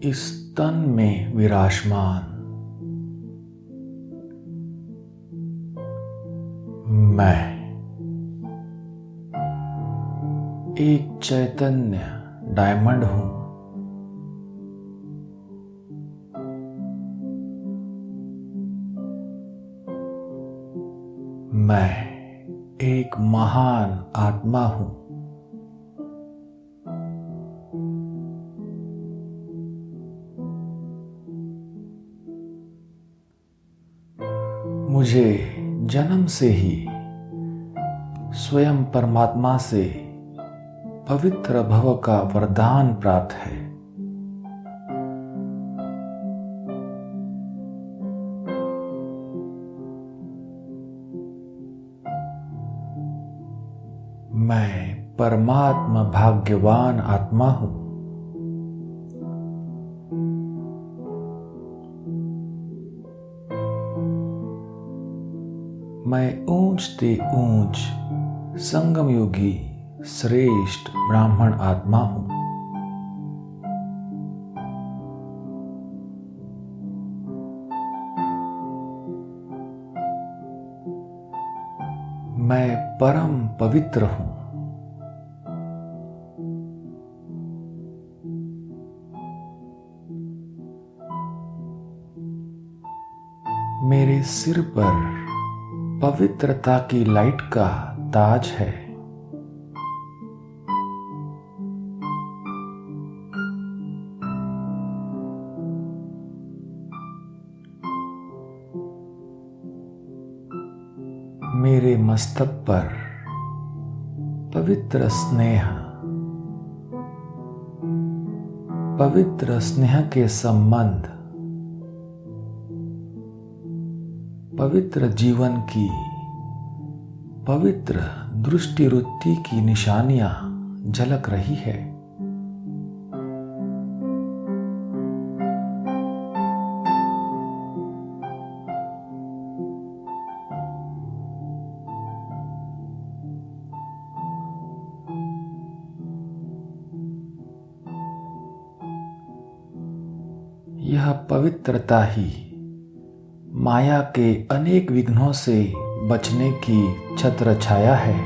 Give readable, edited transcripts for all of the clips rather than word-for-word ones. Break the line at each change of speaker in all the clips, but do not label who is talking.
इस तन में विराजमान मैं एक चैतन्य डायमंड हूं। मैं एक महान आत्मा हूं। मुझे जन्म से ही स्वयं परमात्मा से पवित्र भव का वरदान प्राप्त है। मैं परमात्मा भाग्यवान आत्मा हूं। मैं ऊंच ते ऊंच संगम योगी श्रेष्ठ ब्राह्मण आत्मा हूं। मैं परम पवित्र हूं। मेरे सिर पर पवित्रता की लाइट का ताज है। मेरे मस्तक पर पवित्र स्नेह के संबंध, पवित्र जीवन की पवित्र दृष्टि वृत्ति की निशानियां झलक रही है। यह पवित्रता ही माया के अनेक विघ्नों से बचने की छत्र छाया है।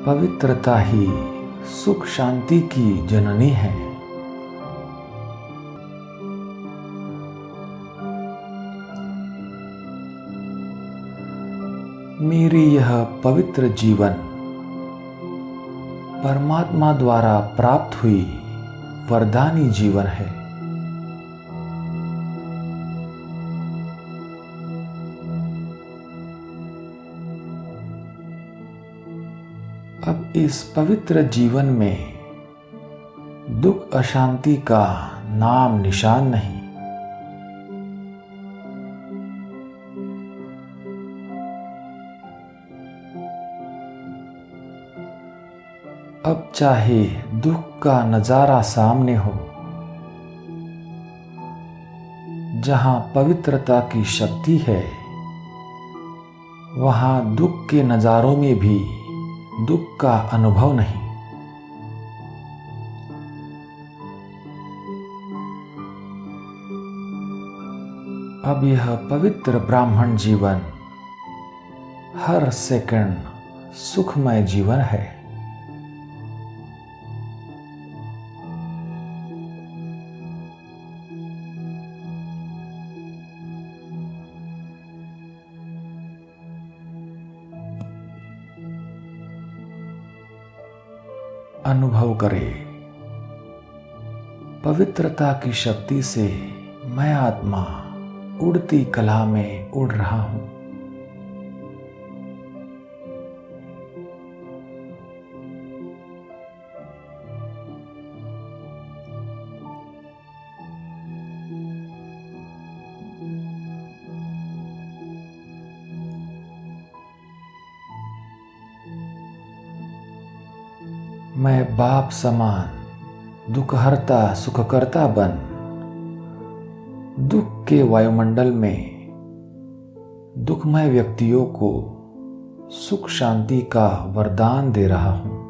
पवित्रता ही सुख शांति की जननी है। मेरी यह पवित्र जीवन परमात्मा द्वारा प्राप्त हुई वरदानी जीवन है। अब इस पवित्र जीवन में दुख अशांति का नाम निशान नहीं। अब चाहे दुख का नजारा सामने हो, जहां पवित्रता की शक्ति है, वहां दुख के नजारों में भी दुख का अनुभव नहीं। अब यह पवित्र ब्राह्मण जीवन हर सेकंड सुखमय जीवन है। अनुभव करें, पवित्रता की शक्ति से मैं आत्मा उड़ती कला में उड़ रहा हूं। मैं बाप समान दुखहर्ता सुखकर्ता बन दुख के वायुमंडल में दुखमय व्यक्तियों को सुख शांति का वरदान दे रहा हूं।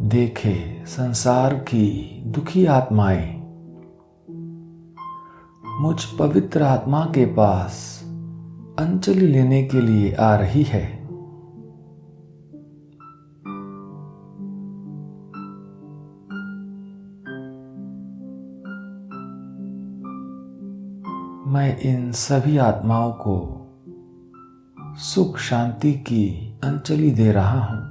देखे संसार की दुखी आत्माएं मुझ पवित्र आत्मा के पास अंजलि लेने के लिए आ रही है। मैं इन सभी आत्माओं को सुख शांति की अंजलि दे रहा हूं।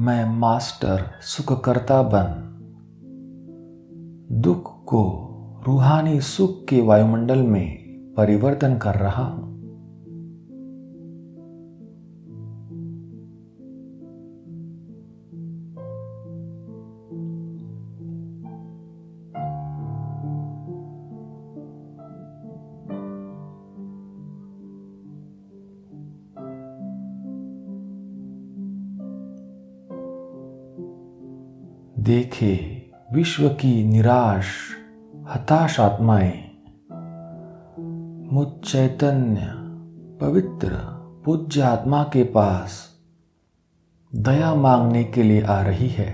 मैं मास्टर सुखकर्ता बन दुख को रूहानी सुख के वायुमंडल में परिवर्तन कर रहा हूं। देखे विश्व की निराश हताश आत्माएं मुझ चैतन्य पवित्र पूज्य आत्मा के पास दया मांगने के लिए आ रही है।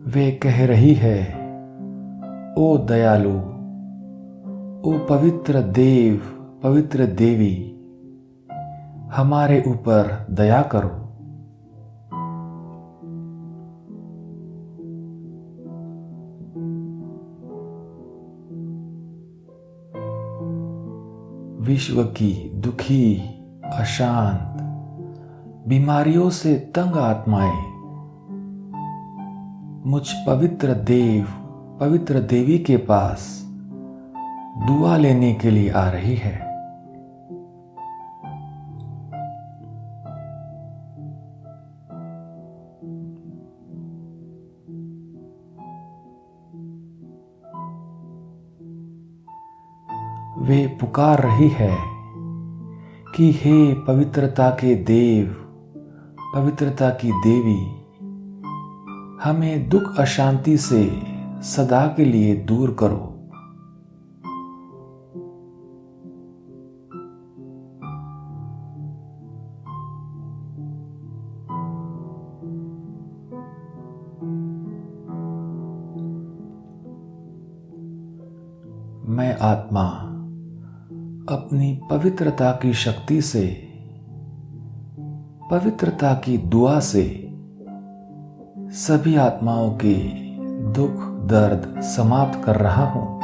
वे कह रही है, ओ दयालु, ओ पवित्र देव पवित्र देवी, हमारे ऊपर दया करो। विश्व की दुखी अशांत बीमारियों से तंग आत्माएं मुझ पवित्र देव पवित्र देवी के पास दुआ लेने के लिए आ रही है। वे पुकार रही है कि हे पवित्रता के देव पवित्रता की देवी, हमें दुख अशांति से सदा के लिए दूर करो। मैं आत्मा अपनी पवित्रता की शक्ति से पवित्रता की दुआ से सभी आत्माओं के दुख दर्द समाप्त कर रहा हूं।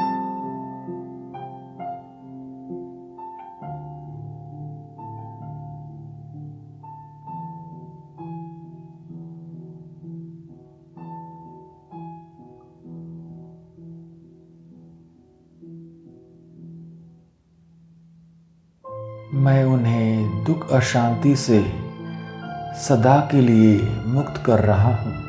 मैं उन्हें दुख अशांति से सदा के लिए मुक्त कर रहा हूं।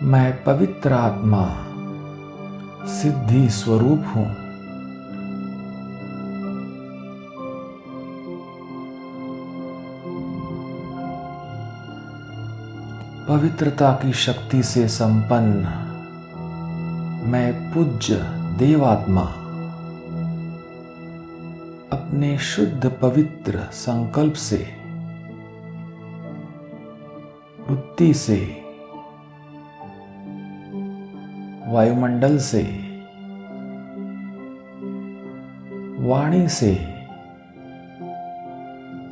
मैं पवित्र आत्मा सिद्धि स्वरूप हूं। पवित्रता की शक्ति से संपन्न मैं पूज्य देवात्मा अपने शुद्ध पवित्र संकल्प से, वृत्ति से, वायुमंडल से, वाणी से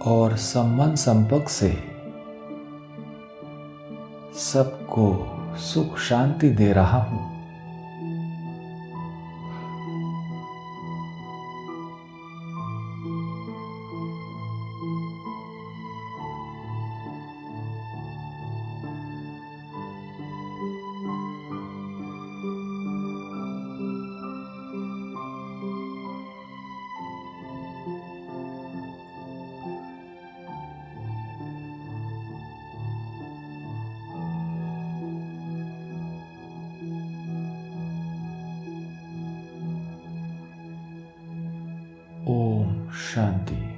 और संबंध संपर्क से सबको सुख शांति दे रहा हूं। ओम शांति।